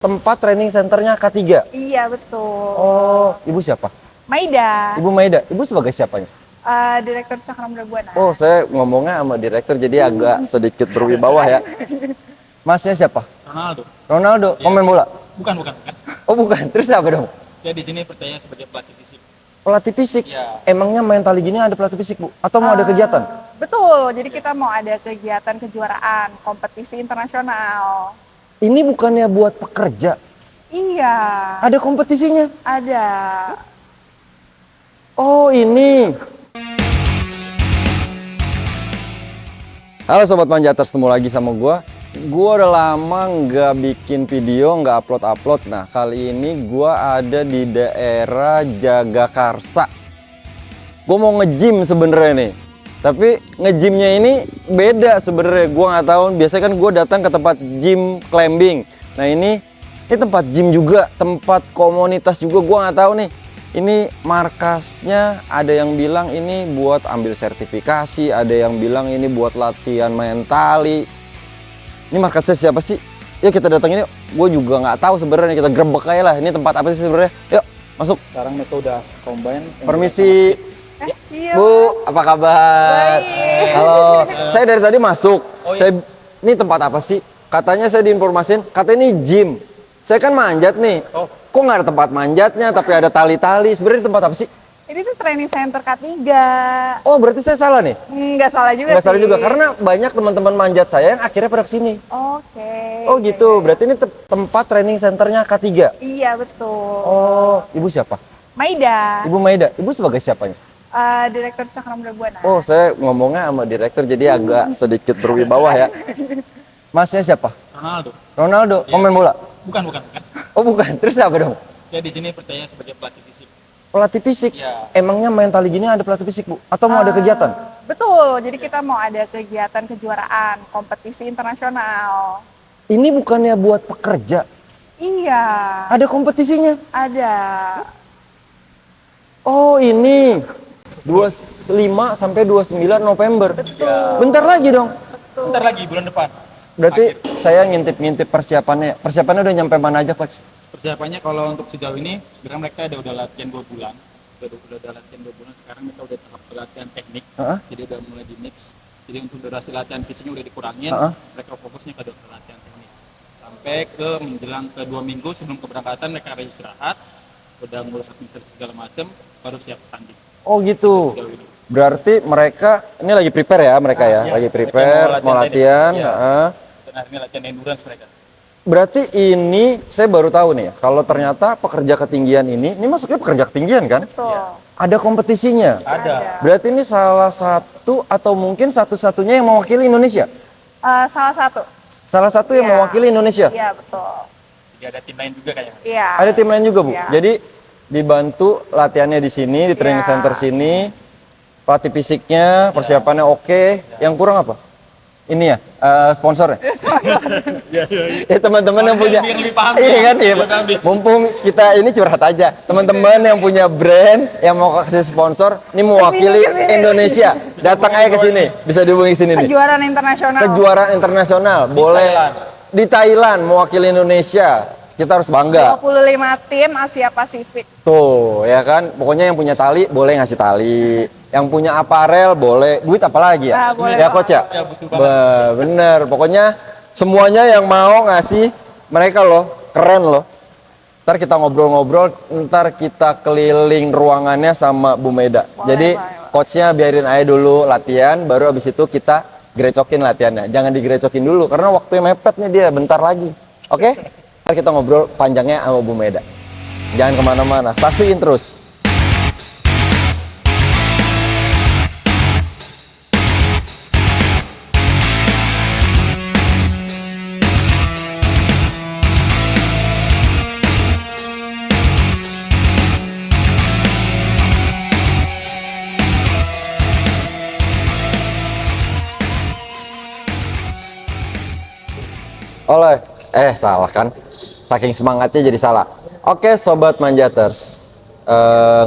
Tempat training centernya K3. Iya, betul. Oh, ibu siapa? Maida, Ibu Maida. Ibu sebagai siapanya? Direktur Cakra Muda Buana. Oh, saya ngomongnya sama direktur jadi agak sedikit berwibawa ya. Masnya siapa? Ronaldo. Ronaldo, pemain bola? Bukan. Oh, bukan. Terus apa dong? Saya di sini percaya sebagai pelatih fisik. Pelatih fisik? Iya. Emangnya main tali gini ada pelatih fisik, Bu? Atau mau ada kegiatan? Betul, jadi kita mau ada kegiatan kejuaraan, kompetisi internasional. Ini bukannya buat pekerja? Iya, Ada kompetisinya? ada. Oh, ini. Halo Sobat Manjaters, ketemu lagi sama gua. Gua udah lama nggak bikin video, nggak upload. Nah, kali ini gua ada di daerah Jagakarsa. Gua mau nge-gym sebenarnya nih. Tapi nge-gymnya ini beda sebenarnya. Gua nggak tahu. Biasanya kan gua datang ke tempat gym climbing. Nah, ini tempat gym juga, tempat komunitas juga. Gua nggak tahu nih. Ini markasnya, ada yang bilang ini buat ambil sertifikasi, ada yang bilang ini buat latihan main tali. Ini markasnya siapa sih? Ya kita datangin yuk. Gue juga nggak tahu sebenarnya, kita grebek aja lah. Ini tempat apa sih sebenarnya? Yuk masuk. Sekarang mereka udah combine. Permisi, Iya. Bu, apa kabar? Baik. Halo, saya dari tadi masuk. Ini tempat apa sih? Katanya saya diinformasin, katanya ini gym. Saya kan manjat nih. Kok nggak ada tempat manjatnya, tapi ada tali-tali. Sebenarnya tempat apa sih? Ini tuh training center K3. Oh, berarti saya salah nih? Nggak salah juga Nggak salah sih. juga, karena banyak teman-teman manjat saya yang akhirnya pada kesini. Oke. Oh gitu, berarti ini tempat training centernya K3. Iya, betul. Oh, ibu siapa? Maida, Ibu Maida. Ibu sebagai siapanya? Direktur Cakra Muda Buana. Oh, saya ngomongnya sama direktur jadi agak sedikit berwibawa ya. Masnya siapa? Ronaldo. Ronaldo, pemain bola? Bukan. Oh bukan, terus apa dong? Saya di sini percaya sebagai pelatih fisik. Pelatih fisik? Iya. Emangnya main tali gini ada pelatih fisik, Bu? Atau mau ada kegiatan? Betul, jadi kita mau ada kegiatan kejuaraan, kompetisi internasional. Ini bukannya buat pekerja? Iya, Ada kompetisinya? ada. Oh ini 25 sampai 29 November. Betul. Bentar lagi dong. Bentar lagi bulan depan. Berarti saya ngintip-ngintip persiapannya. Persiapannya udah nyampe mana aja, Coach? Persiapannya kalau untuk sejauh ini sebenarnya mereka udah latihan 2 bulan. Udah latihan 2 bulan, sekarang mereka udah tahap latihan teknik. Jadi udah mulai di mix. Jadi untuk durasi latihan fisiknya udah dikurangin, mereka fokusnya ke latihan teknik. Sampai ke menjelang ke 2 minggu sebelum keberangkatan mereka harus istirahat, udah ngurus administrasi segala macam, baru siap tanding. Oh gitu. Sejauh ini. Berarti mereka ini lagi prepare ya mereka ya, Iya, lagi mereka prepare, mau latihan. Iya. heeh. Dan akhirnya latihan endurance mereka. Berarti ini saya baru tahu nih ya, kalau ternyata pekerja ketinggian ini masuknya pekerja ketinggian kan? Betul. Ada kompetisinya. Ada. Berarti ini salah satu atau mungkin satu-satunya yang mewakili Indonesia. Salah satu. Salah satu yang Iya. mewakili Indonesia. Iya, betul. Jadi ada tim lain juga kayaknya. Iya. Ada tim lain juga, Bu. Iya. Jadi dibantu latihannya di sini, di training Iya. center sini. Pelatih fisiknya, persiapannya oke. Yang kurang apa? Ini ya, sponsornya. Ya teman-teman yang punya, Biar lebih paham iya ya. kan, iya. Biar paham dia. Mumpung kita ini curhat aja, teman-teman yang punya brand yang mau kasih sponsor, ini mewakili Kesini. Indonesia, datang aja ke sini, bisa dihubungi sini nih. Kejuaraan internasional. Kejuaraan internasional, boleh Thailand. di Thailand mewakili Indonesia, kita harus bangga. 25 tim Asia Pasifik. Tuh, ya kan, pokoknya yang punya tali boleh ngasih tali, yang punya aparel boleh, duit apa lagi ya? Nah, boleh Ya coach ya? Ya, butuh banget. Bener, pokoknya semuanya yang mau ngasih mereka loh, keren loh. Ntar kita ngobrol-ngobrol, ntar kita keliling ruangannya sama Bu Maida. Jadi boleh. coachnya biarin aja dulu latihan, baru abis itu kita grecokin latihannya. Jangan digrecokin dulu, karena waktunya mepet nih dia, bentar lagi. Oke? Ntar kita ngobrol panjangnya sama Bu Maida. Jangan kemana-mana, pastiin terus. Salah kan? Saking semangatnya jadi salah. Oke, Sobat Manjaters,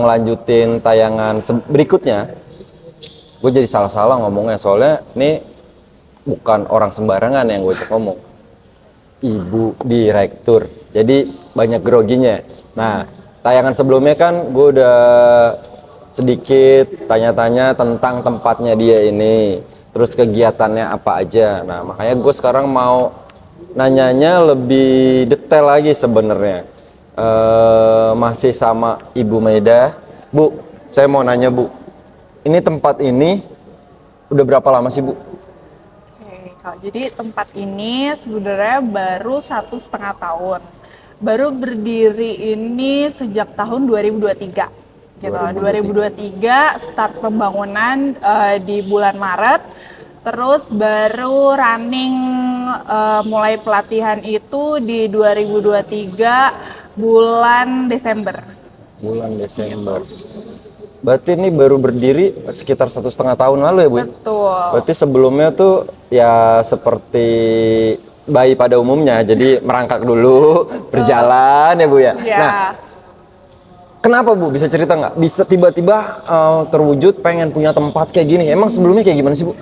ngelanjutin tayangan berikutnya. Gue jadi salah-salah ngomongnya, soalnya ini bukan orang sembarangan yang gue ngomong. Ibu Direktur. Jadi banyak groginya. Nah, tayangan sebelumnya kan gue udah sedikit tanya-tanya tentang tempatnya dia ini, terus kegiatannya apa aja. Nah, makanya gue sekarang mau nanyanya lebih detail lagi sebenarnya. Masih sama Ibu Maida. Bu, saya mau nanya Bu, ini tempat ini udah berapa lama sih Bu? Jadi tempat ini sebenarnya baru 1,5 tahun. Baru berdiri ini sejak tahun 2023. Gitu. 2023 start pembangunan di bulan Maret. Terus baru running mulai pelatihan itu di 2023 bulan Desember. Bulan Desember. Berarti ini baru berdiri sekitar 1,5 tahun lalu ya Bu? Betul. Berarti sebelumnya tuh ya seperti bayi pada umumnya, jadi merangkak dulu, berjalan ya Bu ya? Ya. Nah, kenapa Bu bisa cerita nggak? Bisa tiba-tiba terwujud pengen punya tempat kayak gini? Emang sebelumnya kayak gimana sih Bu?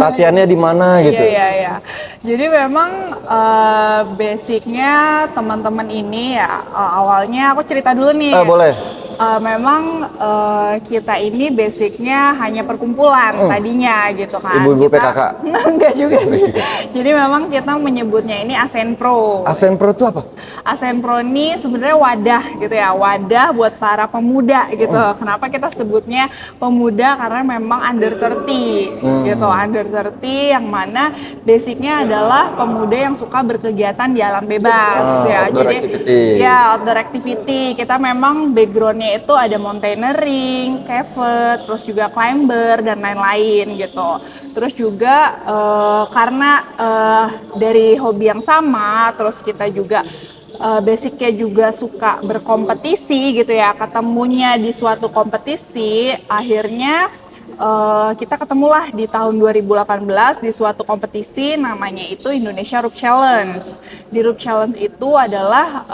Latihannya di mana gitu? Iya. Jadi memang basicnya teman-teman ini ya awalnya aku cerita dulu nih. Boleh. Memang kita ini basicnya hanya perkumpulan tadinya gitu kan. Ibu-ibu PKK? Enggak juga sih. Jadi memang kita menyebutnya ini ASENPRO. ASENPRO itu apa? ASENPRO ini sebenarnya wadah gitu ya, wadah buat para pemuda gitu. Kenapa kita sebutnya pemuda? Karena memang under 30 gitu, under 30 yang mana basicnya adalah pemuda yang suka berkegiatan di alam bebas ya. Outdoor Jadi activity. ya outdoor activity. Kita memang backgroundnya itu ada mountaineering, cave, terus juga climber dan lain-lain gitu. Terus juga karena dari hobi yang sama, terus kita juga basicnya juga suka berkompetisi gitu ya, ketemunya di suatu kompetisi, akhirnya kita ketemulah di tahun 2018 di suatu kompetisi namanya itu Indonesia Roop Challenge. Di Roop Challenge itu adalah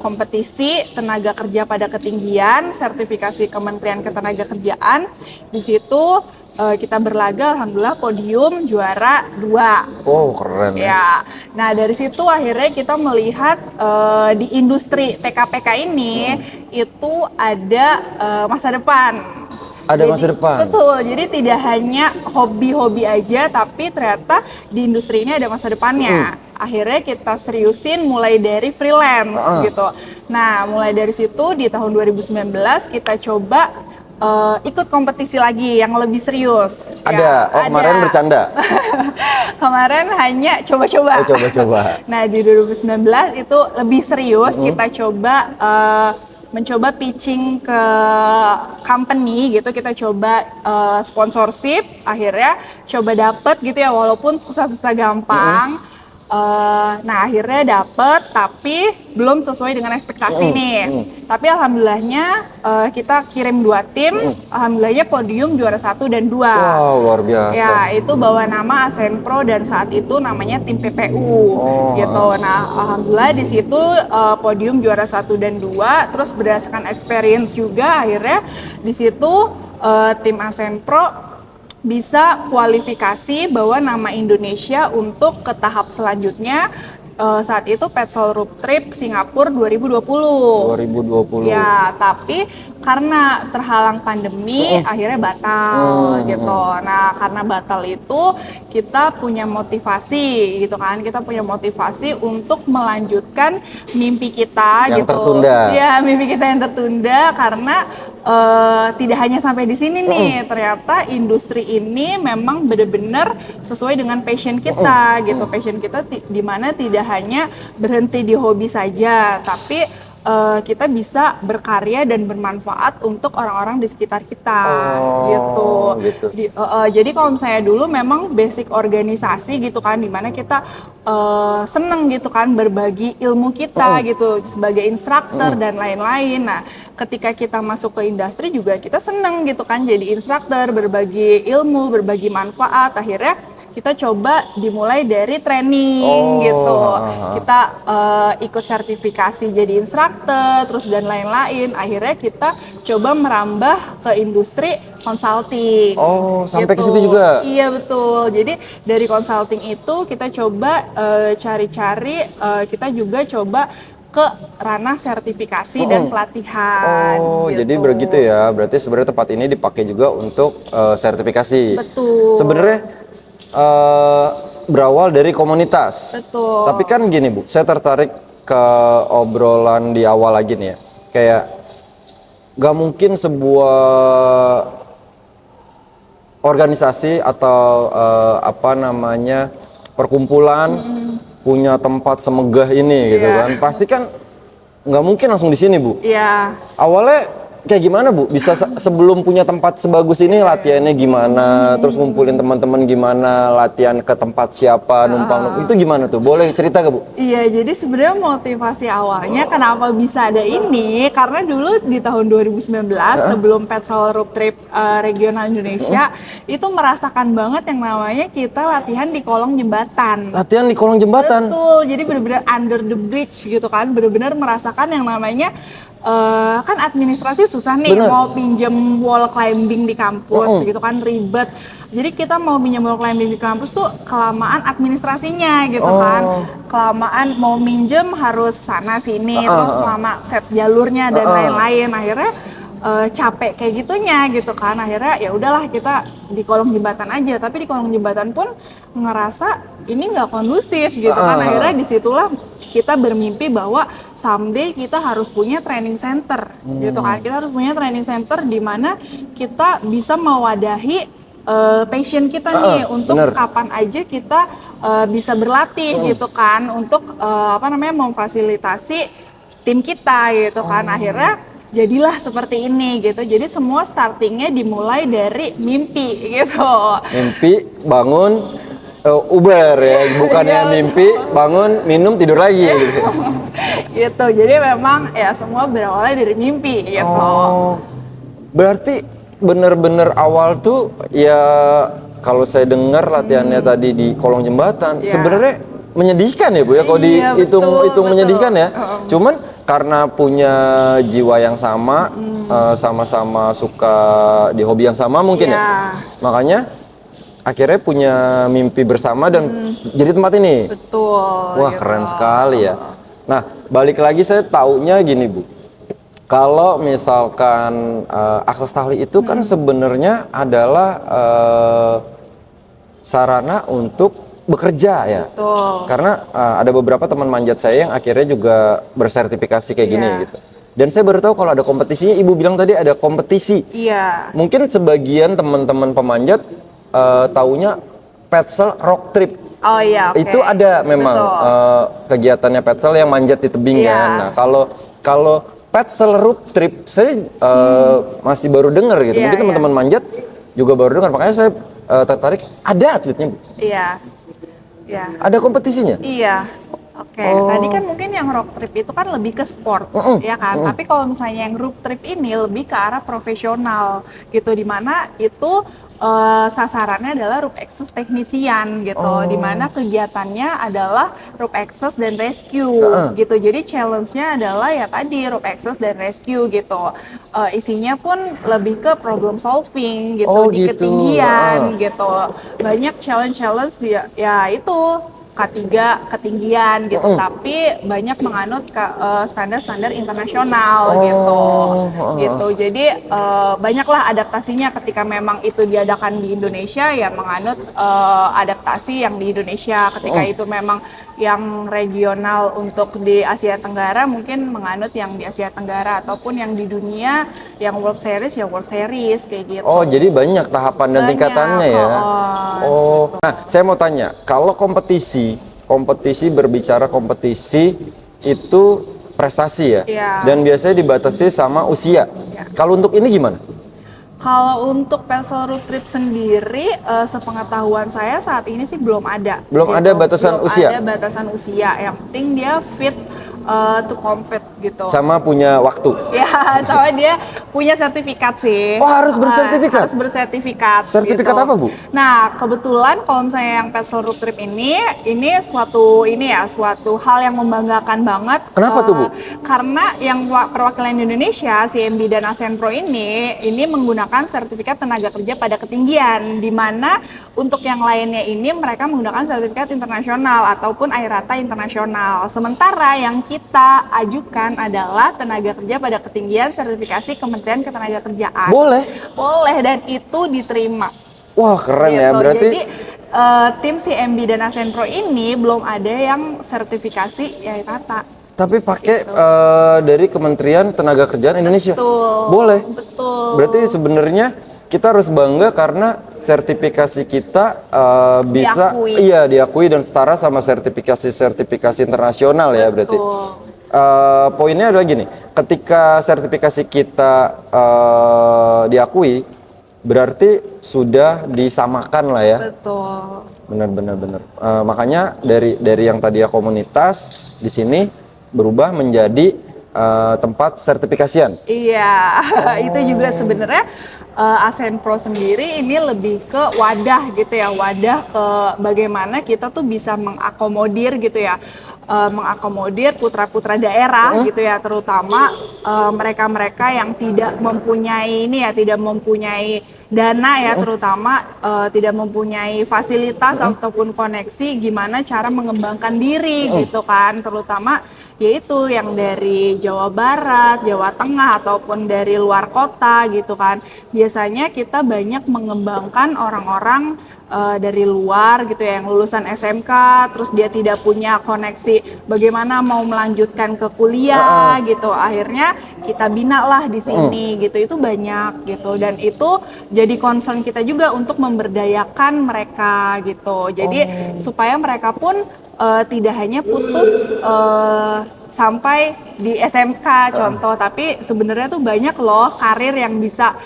kompetisi tenaga kerja pada ketinggian, sertifikasi Kementerian Ketenagakerjaan. Di situ kita berlaga, alhamdulillah podium juara 2. Oh, keren ya. Nah dari situ akhirnya kita melihat di industri TKPK ini itu ada masa depan. Ada masa depan. Betul. Jadi tidak hanya hobi-hobi aja, tapi ternyata di industri ini ada masa depannya. Akhirnya kita seriusin mulai dari freelance gitu. Nah, mulai dari situ di tahun 2019 kita coba ikut kompetisi lagi yang lebih serius. Ada. Ya, Kemarin bercanda. Kemarin hanya coba-coba. Coba-coba. Nah, di 2019 itu lebih serius. Kita coba mencoba pitching ke company gitu, kita coba sponsorship, akhirnya coba dapet gitu ya, walaupun susah-susah gampang. Nah akhirnya dapet, tapi belum sesuai dengan ekspektasi nih. Tapi alhamdulillahnya kita kirim 2 tim, alhamdulillahnya podium juara 1 dan 2. Wow, luar biasa. Ya itu bawa nama ASENPRO dan saat itu namanya tim PPU gitu. Nah alhamdulillah di situ podium juara 1 dan 2. Terus berdasarkan experience juga akhirnya di situ tim ASENPRO bisa kualifikasi bawa nama Indonesia untuk ke tahap selanjutnya. Saat itu Petzl Roop Trip Singapura 2020. Ya, tapi karena terhalang pandemi akhirnya batal gitu. Nah, karena batal itu kita punya motivasi gitu kan. Kita punya motivasi untuk melanjutkan mimpi kita yang gitu. tertunda. Ya, mimpi kita yang tertunda karena tidak hanya sampai di sini nih. Ternyata industri ini memang benar-benar sesuai dengan passion kita gitu. Passion kita di mana tidak hanya berhenti di hobi saja, tapi kita bisa berkarya dan bermanfaat untuk orang-orang di sekitar kita gitu. Jadi kalau misalnya dulu memang basic organisasi gitu kan, dimana kita seneng gitu kan berbagi ilmu kita gitu sebagai instruktur dan lain-lain. Nah ketika kita masuk ke industri juga kita seneng gitu kan jadi instruktur, berbagi ilmu, berbagi manfaat. Akhirnya kita coba dimulai dari training gitu. Kita ikut sertifikasi jadi instruktur, terus dan lain-lain. Akhirnya kita coba merambah ke industri consulting. Oh, sampai ke gitu. situ juga? Iya betul. Jadi dari consulting itu kita coba cari-cari, kita juga coba ke ranah sertifikasi dan pelatihan. Oh, gitu. jadi begitu ya. Berarti sebenarnya tempat ini dipakai juga untuk sertifikasi. Betul. Sebenarnya berawal dari komunitas. Betul. Tapi kan gini Bu, saya tertarik ke obrolan di awal lagi nih ya. Kayak gak mungkin sebuah organisasi atau apa namanya perkumpulan punya tempat semegah ini gitu kan. Pasti kan nggak mungkin langsung di sini Bu. Iya. Awalnya kayak gimana Bu? Bisa sebelum punya tempat sebagus ini latihannya gimana? Terus ngumpulin teman-teman gimana? Latihan ke tempat siapa? Numpang itu gimana tuh? Boleh cerita gak Bu? Iya, jadi sebenarnya motivasi awalnya kenapa bisa ada ini karena dulu di tahun 2019 sebelum Petzl Road Trip regional Indonesia itu merasakan banget yang namanya kita latihan di kolong jembatan. Latihan di kolong jembatan? Betul, jadi benar-benar under the bridge gitu kan, benar-benar merasakan yang namanya kan administrasi susah nih. Bener. Mau pinjam wall climbing di kampus gitu kan ribet. Jadi kita mau pinjam wall climbing di kampus tuh kelamaan administrasinya gitu kan. Kelamaan mau minjem harus sana sini terus lama set jalurnya dan lain-lain. Akhirnya capek kayak gitunya gitu kan. Akhirnya ya udahlah kita di kolong jembatan aja, tapi di kolong jembatan pun ngerasa ini nggak kondusif gitu kan. Akhirnya disitulah kita bermimpi bahwa someday kita harus punya training center gitu kan. Kita harus punya training center di mana kita bisa mewadahi passion kita nih untuk kapan aja kita bisa berlatih gitu kan, untuk apa namanya memfasilitasi tim kita gitu kan. Akhirnya jadilah seperti ini gitu. Jadi semua startingnya dimulai dari mimpi gitu. Mimpi, bangun, Uber ya, bukannya mimpi, bangun, minum, tidur lagi gitu. Gitu. Jadi memang ya semua berawalnya dari mimpi gitu. Oh, berarti bener-bener awal tuh ya kalau saya dengar latihannya tadi di kolong jembatan, sebenarnya menyedihkan ya Bu ya, kalau dihitung menyedihkan ya. Cuman karena punya jiwa yang sama, sama-sama suka di hobi yang sama mungkin ya. Makanya akhirnya punya mimpi bersama dan jadi tempat ini. Betul. Wah, gitu. keren sekali ya. Nah, balik lagi saya taunya gini Bu. Kalau misalkan akses tali itu kan sebenarnya adalah sarana untuk bekerja ya. Betul. Karena ada beberapa teman manjat saya yang akhirnya juga bersertifikasi kayak gini gitu. Dan saya baru tahu kalau ada kompetisinya. Ibu bilang tadi ada kompetisi. Iya. Mungkin sebagian teman-teman pemanjat taunya Petzl Rock Trip. Oh iya. Okay. Itu ada memang kegiatannya Petzl yang manjat di tebing kan. Nah, kalau Petzl Road Trip saya masih baru dengar gitu. Mungkin teman-teman manjat juga baru dengar. Makanya saya tertarik. Ada atletnya Bu? Iya. Iya. Ada kompetisinya? Iya. Oke, tadi kan mungkin yang rock trip itu kan lebih ke sport, ya kan? Tapi kalau misalnya yang road trip ini lebih ke arah profesional gitu, dimana itu sasarannya adalah rope access teknisian gitu, dimana kegiatannya adalah rope access dan rescue gitu. Jadi challenge-nya adalah ya tadi rope access dan rescue gitu. Isinya pun lebih ke problem solving gitu, di ketinggian gitu. Banyak challenge ya itu K3 ketinggian gitu, tapi banyak menganut standar-standar internasional gitu. Jadi banyaklah adaptasinya ketika memang itu diadakan di Indonesia ya menganut adaptasi yang di Indonesia. Ketika itu memang yang regional untuk di Asia Tenggara mungkin menganut yang di Asia Tenggara, ataupun yang di dunia yang World Series ya World Series kayak gitu. Oh, jadi banyak tahapan dan tingkatannya ya. Oh. Nah, saya mau tanya, kalau kompetisi berbicara kompetisi itu prestasi ya. Dan biasanya dibatasi sama usia. Kalau untuk ini gimana? Kalau untuk Petzl Road Trip sendiri, sepengetahuan saya saat ini sih belum ada. Belum ada batasan usia? Belum ada batasan usia. Yang penting dia fit to compete gitu. Sama punya waktu. Ya, sama dia punya sertifikat sih. Oh, harus bersertifikat? Harus bersertifikat. Sertifikat gitu. apa, Bu? Nah, kebetulan kalau misalnya yang Petzl Road Trip ini suatu hal yang membanggakan banget. Kenapa tuh, Bu? Karena yang perwakilan Indonesia, CMB dan ASEAN Pro ini menggunakan sertifikat tenaga kerja pada ketinggian, di mana untuk yang lainnya ini mereka menggunakan sertifikat internasional ataupun IRATA internasional. Sementara yang kita ajukan adalah tenaga kerja pada ketinggian sertifikasi Kementerian Ketenagakerjaan. Boleh dan itu diterima. Wah, keren gitu. ya. Berarti jadi tim CMB dan ASEAN Pro ini belum ada yang sertifikasi IRATA. tapi pakai dari Kementerian Tenaga Kerjaan Indonesia. Betul. Boleh. Betul. Berarti sebenarnya kita harus bangga karena sertifikasi kita bisa diakui dan setara sama sertifikasi internasional ya berarti. Poinnya adalah gini, ketika sertifikasi kita diakui, berarti sudah disamakan lah ya. Betul. Benar. Makanya dari yang tadi ya komunitas di sini berubah menjadi tempat sertifikasian. Iya, itu juga sebenarnya ASEAN Pro sendiri ini lebih ke wadah gitu ya, wadah ke bagaimana kita tuh bisa mengakomodir gitu ya, mengakomodir putra-putra daerah gitu ya, terutama mereka-mereka yang tidak mempunyai tidak mempunyai dana ya, terutama tidak mempunyai fasilitas ataupun koneksi gimana cara mengembangkan diri gitu kan, terutama yaitu yang dari Jawa Barat, Jawa Tengah ataupun dari luar kota gitu kan. Biasanya kita banyak mengembangkan orang-orang dari luar gitu ya, yang lulusan SMK terus dia tidak punya koneksi bagaimana mau melanjutkan ke kuliah gitu. Akhirnya kita bina lah di sini gitu. Itu banyak gitu, dan itu jadi concern kita juga untuk memberdayakan mereka gitu. Jadi supaya mereka pun tidak hanya putus sampai di SMK contoh, tapi sebenarnya tuh banyak loh karir yang bisa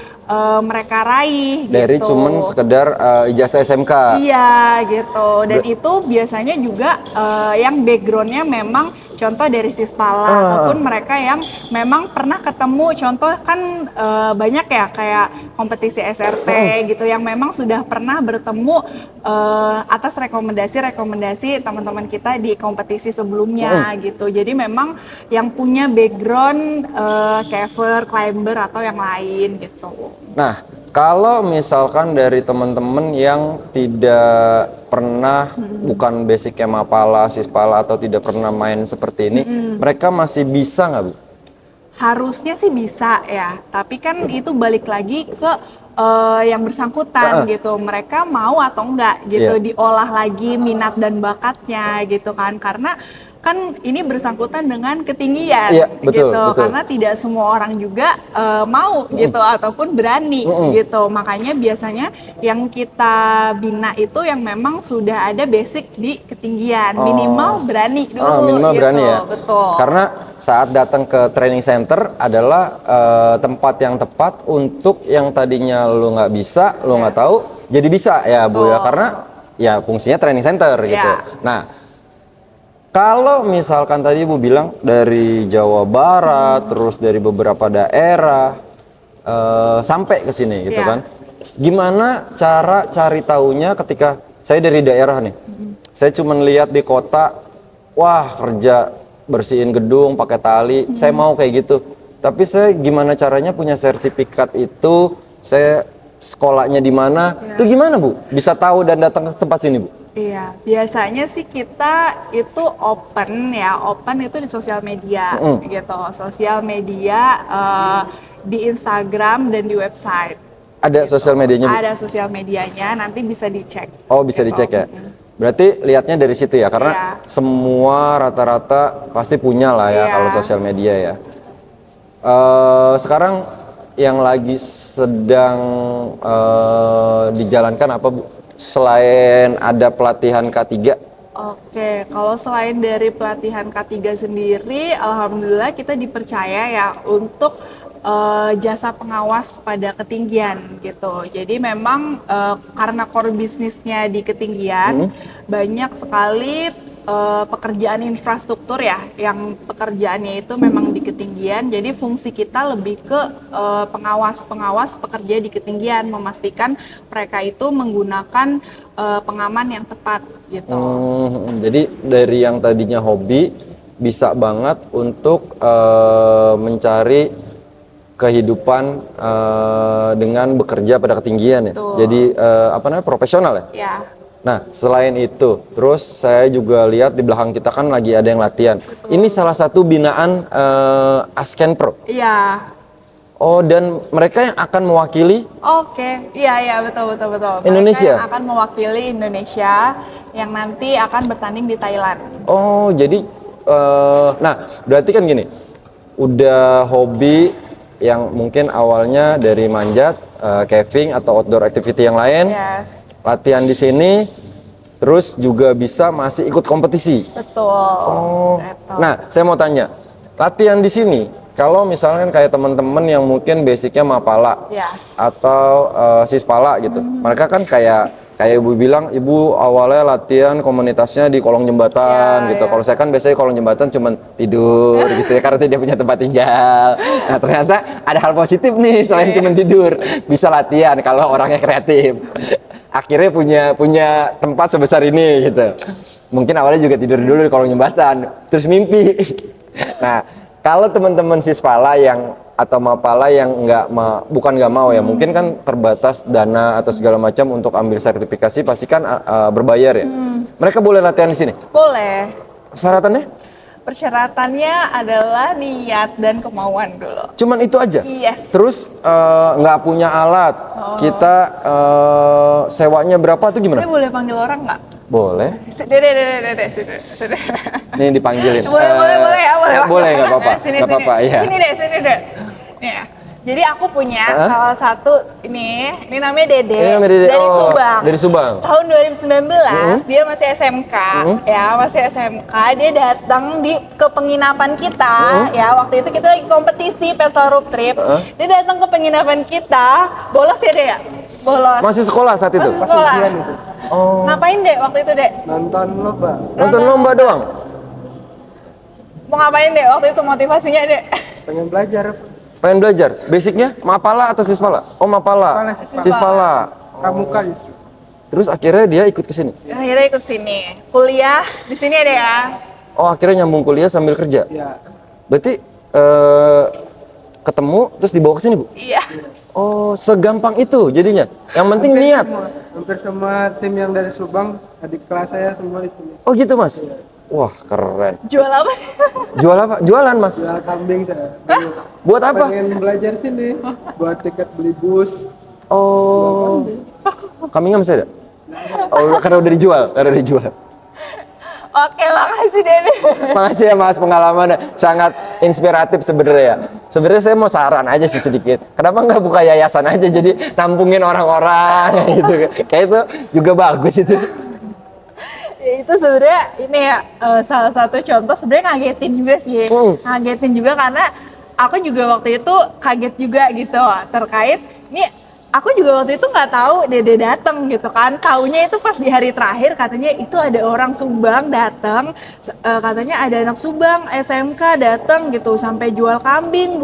mereka raih dari gitu. cuman sekedar ijazah SMK. Iya gitu, dan itu biasanya juga yang backgroundnya memang contoh dari Sispala ataupun mereka yang memang pernah ketemu, contoh kan banyak ya kayak kompetisi SRT gitu yang memang sudah pernah bertemu atas rekomendasi teman-teman kita di kompetisi sebelumnya gitu. Jadi memang yang punya background caver, climber atau yang lain gitu. Nah, kalau misalkan dari teman-teman yang tidak pernah, bukan basicnya Mapala, Sispala atau tidak pernah main seperti ini, mereka masih bisa nggak, Bu? Harusnya sih bisa ya, tapi kan itu balik lagi ke yang bersangkutan gitu, mereka mau atau enggak gitu, diolah lagi minat dan bakatnya gitu kan, karena kan ini bersangkutan dengan ketinggian betul. karena tidak semua orang juga mau gitu ataupun berani gitu. Makanya biasanya yang kita bina itu yang memang sudah ada basic di ketinggian, minimal berani dulu minimal gitu. berani ya. Betul. Karena saat datang ke training center adalah tempat yang tepat untuk yang tadinya lu nggak bisa, lu nggak tahu, jadi bisa ya, Bu ya, karena ya fungsinya training center gitu. Nah, kalau misalkan tadi Bu bilang dari Jawa Barat, terus dari beberapa daerah sampai ke sini gitu kan. Gimana cara cari taunya ketika saya dari daerah nih? Saya cuma lihat di kota, wah kerja bersihin gedung pakai tali, saya mau kayak gitu. Tapi saya gimana caranya punya sertifikat itu? Saya sekolahnya di mana? Itu gimana, Bu? Bisa tahu dan datang ke tempat sini, Bu? Iya, biasanya sih kita itu open itu di sosial media gitu, sosial media di Instagram dan di website. Ada gitu. Sosial medianya, Bu? Ada sosial medianya, nanti bisa dicek. Oh, bisa dicek ya? Berarti lihatnya dari situ ya, karena semua rata-rata pasti punya lah ya kalau sosial media ya. Sekarang yang lagi sedang dijalankan apa, Bu? Selain ada pelatihan K3? Oke, kalau selain dari pelatihan K3 sendiri, alhamdulillah kita dipercaya ya untuk jasa pengawas pada ketinggian gitu. Jadi memang karena core bisnisnya di ketinggian, banyak sekali pekerjaan infrastruktur ya, yang pekerjaannya itu memang di ketinggian. Jadi fungsi kita lebih ke pengawas pekerja di ketinggian, memastikan mereka itu menggunakan pengaman yang tepat gitu. Jadi dari yang tadinya hobi bisa banget untuk mencari kehidupan dengan bekerja pada ketinggian ya. Betul. Jadi profesional ya. Ya, Nah, selain itu, terus saya juga lihat di belakang kita kan lagi ada yang latihan. Ini salah satu binaan Asken Pro. iya. Oh, dan mereka yang akan mewakili Oke, iya betul. Indonesia? Mereka yang akan mewakili Indonesia yang nanti akan bertanding di Thailand. Oh, jadi nah, berarti kan gini. Udah hobi yang mungkin awalnya dari manjat, caving atau outdoor activity yang lain. Yes, Latihan di sini, terus juga bisa masih ikut kompetisi. betul. Oh, Gitu. nah saya mau tanya, latihan di sini, kalau misalnya kayak teman-teman yang mungkin basicnya Mapala Ya. atau Sispala gitu, mereka kan kayak ibu bilang, ibu awalnya latihan komunitasnya di kolong jembatan Ya, gitu. ya. Kalau saya kan biasanya kolong jembatan cuma tidur gitu ya, karena tidak punya tempat tinggal. Nah ternyata ada hal positif nih selain cuma tidur, bisa latihan kalau orangnya kreatif. Akhirnya punya tempat sebesar ini gitu. Mungkin awalnya juga tidur dulu di kolong jembatan, terus mimpi. Nah, kalau teman-teman Sispala yang atau Mapala yang bukan nggak mau ya, mungkin kan terbatas dana atau segala macam untuk ambil sertifikasi, pasti kan berbayar ya. Mereka boleh latihan di sini. Boleh. Syaratannya? Persyaratannya adalah niat dan kemauan dulu. Cuman itu aja. Yes. Terus nggak punya alat, kita sewanya berapa tuh gimana? Saya boleh panggil orang nggak? Boleh. Dede. Nih dipanggilin. Boleh ya, boleh. Boleh, nggak apa-apa. Sini, Nggak apa-apa, iya. Sini deh. Nih ya. Jadi aku punya salah satu ini namanya Dede, Ini namanya Dede. dari Oh, Subang. dari Subang. Tahun 2019 dia masih SMK, masih SMK. Dia datang ke penginapan kita, ya waktu itu kita lagi kompetisi Pesal Road Trip. Dia datang ke penginapan kita, bolos ya Dek ya? Bolos. Masih sekolah saat itu? Masih sekolah. itu. Oh. Ngapain Dek waktu itu Dek? Nonton lomba. Nonton lomba doang? Mau ngapain Dek waktu itu motivasinya Dek? Pengen belajar. Pengen belajar? Basicnya Mapala atau Sispala? Oh Mapala. Sispala. Pramuka justru. Terus akhirnya dia ikut ke sini? Akhirnya ikut sini, kuliah di sini ada ya. Oh akhirnya nyambung kuliah sambil kerja? Ya. Berarti ketemu terus dibawa ke sini Bu? Iya. Oh segampang itu jadinya? Yang penting niat? Hampir semua tim yang dari Subang, adik kelas saya semua di sini. Oh gitu Mas? Wah keren. Jual apa? Jual apa? Jualan Mas? Jual kambing saya. Buat apa? Pengen belajar sini. Buat tiket beli bus. Oh kambingnya masih ada? Oh karena udah dijual. Oke, makasih Dede. Makasih ya Mas, pengalamannya sangat inspiratif sebenarnya ya. Sebenarnya saya mau saran aja sih sedikit. Kenapa nggak buka yayasan aja jadi nampungin orang-orang gitu. Kayak itu juga bagus itu. Ya itu sebenarnya ini ya salah satu contoh sebenarnya ngagetin juga sih. Ngagetin juga karena aku juga waktu itu kaget juga gitu terkait ini. Aku juga waktu itu nggak tahu Dede datang gitu kan, taunya itu pas di hari terakhir katanya itu ada orang Subang datang, katanya ada anak Subang SMK datang gitu sampai jual kambing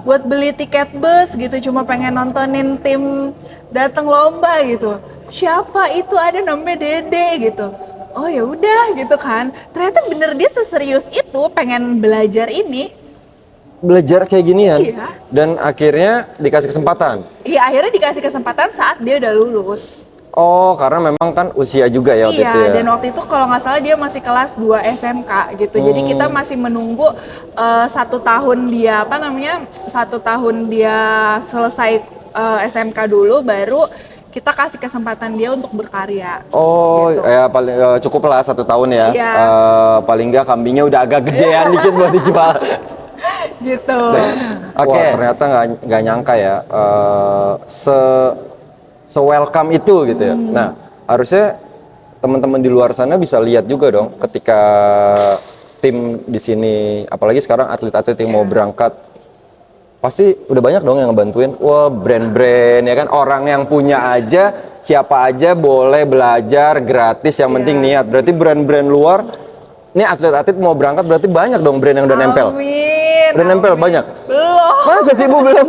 buat beli tiket bus gitu, cuma pengen nontonin tim datang lomba gitu. Siapa itu, ada namanya Dede gitu. Oh ya udah gitu kan, ternyata bener dia seserius itu pengen belajar ini. Belajar kayak ginian, Iya. dan akhirnya dikasih kesempatan. Iya akhirnya dikasih kesempatan saat dia udah lulus. Oh, karena memang kan usia juga ya waktu Iya, itu ya. dan waktu itu kalau nggak salah dia masih kelas 2 SMK gitu. Jadi kita masih menunggu 1 tahun dia satu tahun dia selesai SMK dulu, baru kita kasih kesempatan dia untuk berkarya. Oh, ya paling cukup lah 1 tahun ya. Iya. Paling nggak kambingnya udah agak gedean dikit buat dijual. Gitu. Oke, ternyata nggak nyangka ya se welcome itu gitu ya. Nah, harusnya teman-teman di luar sana bisa lihat juga dong ketika tim di sini, apalagi sekarang atlet-atlet yang mau berangkat, pasti udah banyak dong yang ngebantuin. Wah, brand-brand ya kan, orang yang punya aja, siapa aja boleh belajar gratis, yang penting niat. Berarti brand-brand luar Ini atlet-atlet mau berangkat berarti banyak dong brand yang udah nempel. Amin. Udah nempel amin. banyak? Belum. Masa sih Bu belum?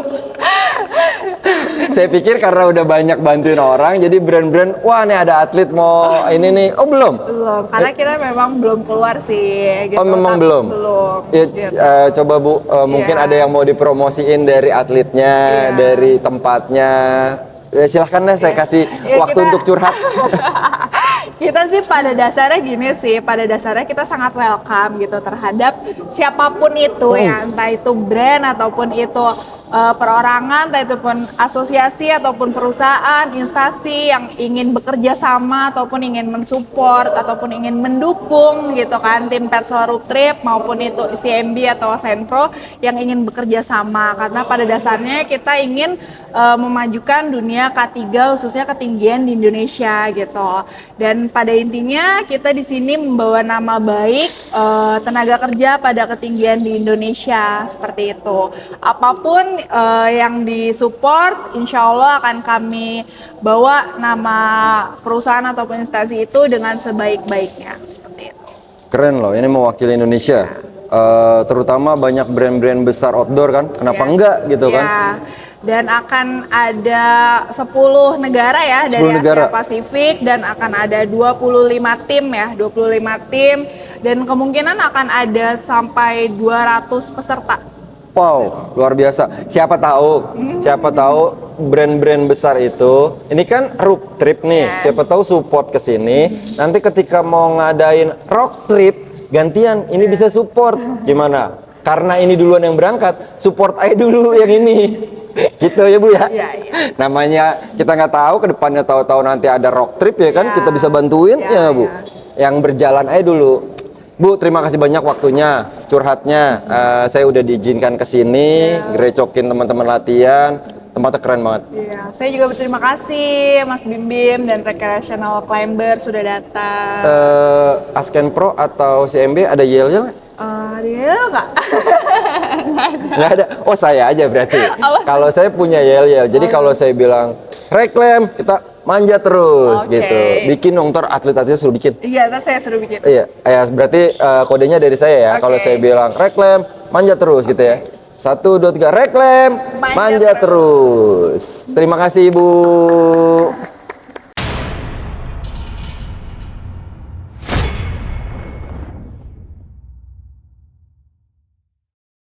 Saya pikir karena udah banyak bantuin orang, jadi brand-brand, wah nih ada atlet mau ini nih. Oh belum? Belum, karena kita memang belum keluar sih. Gitu. Oh memang belum? Belum. Ya, gitu. coba Bu, mungkin Iya. ada yang mau dipromosiin dari atletnya, Iya. dari tempatnya. Ya, silahkan deh, saya kasih Ya, waktu kita- untuk curhat. Kita sih pada dasarnya gini sih, pada dasarnya kita sangat welcome gitu terhadap siapapun itu ya, entah itu brand ataupun itu perorangan, entah itu pun asosiasi ataupun perusahaan, instansi yang ingin bekerja sama ataupun ingin mensupport ataupun ingin mendukung gitu kan tim Petsel Road Trip maupun itu CMB atau Senpro yang ingin bekerja sama, karena pada dasarnya kita ingin memajukan dunia K3 khususnya ketinggian di Indonesia gitu. Dan pada intinya kita di sini membawa nama baik tenaga kerja pada ketinggian di Indonesia seperti itu. Apapun yang disupport, insya Allah akan kami bawa nama perusahaan ataupun instansi itu dengan sebaik-baiknya seperti itu. Keren loh, ini mewakili Indonesia. Terutama banyak brand-brand besar outdoor kan, kenapa Yes. enggak gitu kan? Ya. Dan akan ada 10 negara ya dari 10 negara. Asia Pasifik dan akan ada 25 tim ya, 25 tim dan kemungkinan akan ada sampai 200 peserta. Wow, luar biasa. Siapa tahu brand-brand besar itu, ini kan road trip nih. Ya. Siapa tahu support ke sini. Nanti ketika mau ngadain road trip, gantian ini bisa support. Gimana? Karena ini duluan yang berangkat, support aja dulu yang ini. Gitu ya Bu ya. Iya, iya. Namanya kita nggak tahu ke depannya, tahu-tahu nanti ada road trip ya kan, Ya. kita bisa bantuin ya, Ya, Bu. ya. Yang berjalan aja dulu. Bu, terima kasih banyak waktunya, curhatnya. Saya udah diizinkan ke sini, gerecokin teman-teman latihan. Tempatnya keren banget. Iya, saya juga berterima kasih Mas Bim Bim dan Recreational Climber sudah datang. Asken Pro atau CMB ada yel-yel nggak? Dia nggak? Nggak ada. Oh saya aja berarti. Kalau saya punya yel-yel. Jadi kalau saya bilang reklam, kita manja terus Oke. gitu. Bikin dong, ntar atlet-atletnya suruh bikin. Iya, ntar saya suruh bikin. Iya, ya berarti kodenya dari saya ya. Oke. Kalau saya bilang reklam, manja terus gitu ya. 1, 2, 3, reklam, Manja manja terus. Terima kasih Ibu.